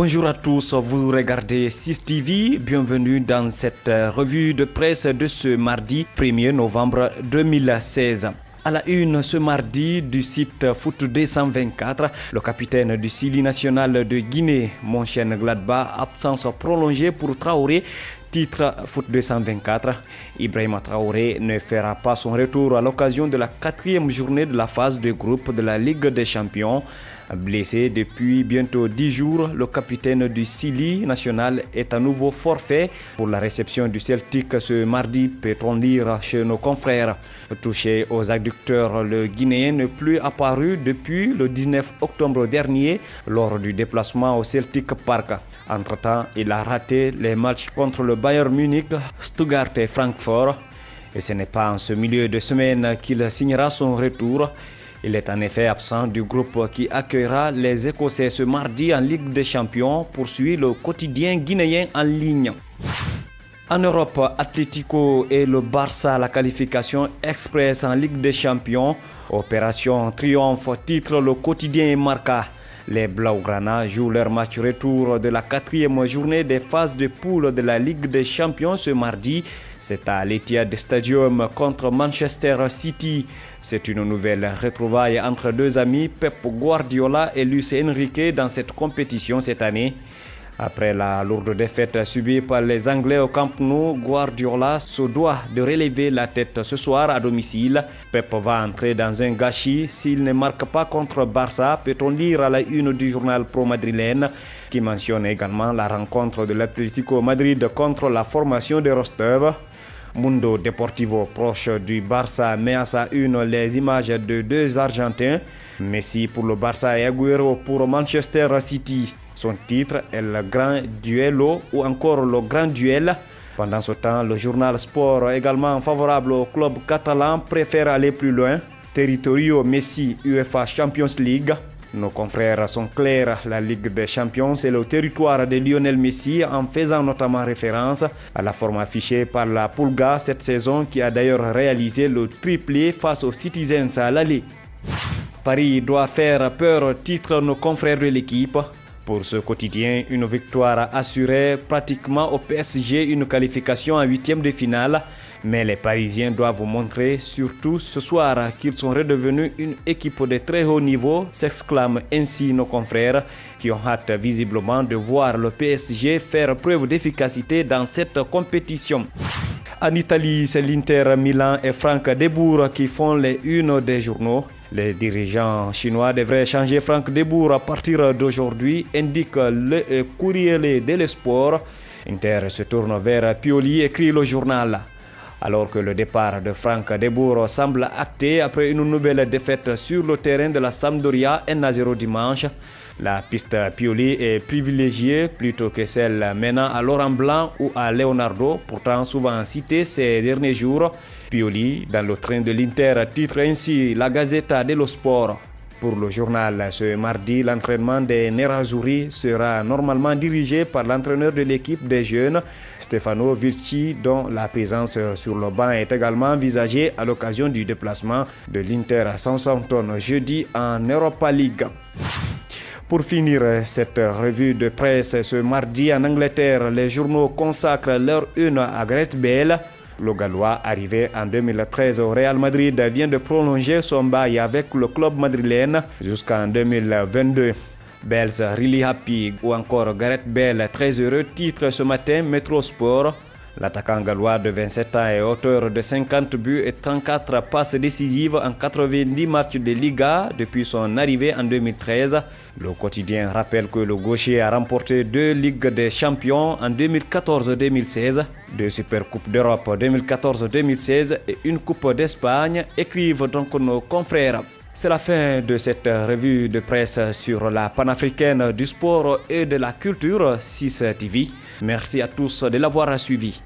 Bonjour à tous, vous regardez 6TV, bienvenue dans cette revue de presse de ce mardi 1er novembre 2016. À la une ce mardi du site Foot 224, le capitaine du Sili national de Guinée, Mönchengladbach, absence prolongée pour Traoré. Titre Foot 224, Ibrahima Traoré ne fera pas son retour à l'occasion de la 4e journée de la phase de groupe de la Ligue des Champions. Blessé depuis bientôt 10 jours, le capitaine du Sili national est à nouveau forfait pour la réception du Celtic ce mardi, peut-on lire chez nos confrères. Touché aux adducteurs, le Guinéen n'est plus apparu depuis le 19 octobre dernier lors du déplacement au Celtic Park. Entre-temps, il a raté les matchs contre le Bayern Munich, Stuttgart et Francfort. Et ce n'est pas en ce milieu de semaine qu'il signera son retour. Il est en effet absent du groupe qui accueillera les Écossais ce mardi en Ligue des Champions, poursuit le quotidien guinéen en ligne. En Europe, Atlético et le Barça à la qualification express en Ligue des Champions. Opération Triomphe, titre le quotidien Marca. Les Blaugrana jouent leur match retour de la 4e journée des phases de poule de la Ligue des Champions ce mardi. C'est à l'Etihad Stadium contre Manchester City. C'est une nouvelle retrouvaille entre deux amis, Pep Guardiola et Luis Enrique, dans cette compétition cette année. Après la lourde défaite subie par les Anglais au Camp Nou, Guardiola se doit de relever la tête ce soir à domicile. Pep va entrer dans un gâchis s'il ne marque pas contre Barça, peut-on lire à la une du journal pro-madrilène, qui mentionne également la rencontre de l'Atlético Madrid contre la formation de Rostov. Mundo Deportivo, proche du Barça, met à sa une les images de deux Argentins, Messi pour le Barça et Agüero pour Manchester City. Son titre est le Grand Duello ou encore le Grand Duel. Pendant ce temps, le journal Sport, également favorable au club catalan, préfère aller plus loin. Territorio Messi, UEFA Champions League. Nos confrères sont clairs, la Ligue des Champions est le territoire de Lionel Messi, en faisant notamment référence à la forme affichée par la Pulga cette saison, qui a d'ailleurs réalisé le triplé face aux Citizens à l'aller. Paris doit faire peur, titre nos confrères de l'équipe. Pour ce quotidien, une victoire assurée pratiquement au PSG, une qualification en 8e de finale. Mais les Parisiens doivent montrer, surtout ce soir, qu'ils sont redevenus une équipe de très haut niveau, s'exclament ainsi nos confrères, qui ont hâte visiblement de voir le PSG faire preuve d'efficacité dans cette compétition. En Italie, c'est l'Inter Milan et Franck De Boer qui font les unes des journaux. Les dirigeants chinois devraient changer Franck De Boer à partir d'aujourd'hui, indique le Corriere dello Sport. Inter se tourne vers Pioli, écrit le journal. Alors que le départ de Franck De Boer semble acté après une nouvelle défaite sur le terrain de la Sampdoria 1-0 dimanche, la piste Pioli est privilégiée plutôt que celle menant à Laurent Blanc ou à Leonardo, pourtant souvent cité ces derniers jours. Pioli, dans le train de l'Inter, titre ainsi la Gazzetta dello Sport. Pour le journal, ce mardi, l'entraînement des Nerazzurri sera normalement dirigé par l'entraîneur de l'équipe des jeunes, Stefano Virci, dont la présence sur le banc est également envisagée à l'occasion du déplacement de l'Inter à Southampton jeudi en Europa League. Pour finir cette revue de presse ce mardi en Angleterre, les journaux consacrent leur une à Gareth Bale. Le Gallois, arrivé en 2013 au Real Madrid, vient de prolonger son bail avec le club madrilène jusqu'en 2022. Bale's really happy ou encore Gareth Bale très heureux, titre ce matin Metro Sport. L'attaquant gallois de 27 ans est auteur de 50 buts et 34 passes décisives en 90 matchs de Liga depuis son arrivée en 2013. Le quotidien rappelle que le gaucher a remporté 2 Ligues des Champions en 2014-2016, 2 Supercoupes d'Europe 2014-2016 et une Coupe d'Espagne, écrivent donc nos confrères. C'est la fin de cette revue de presse sur la panafricaine du sport et de la culture 6 TV. Merci à tous de l'avoir suivi.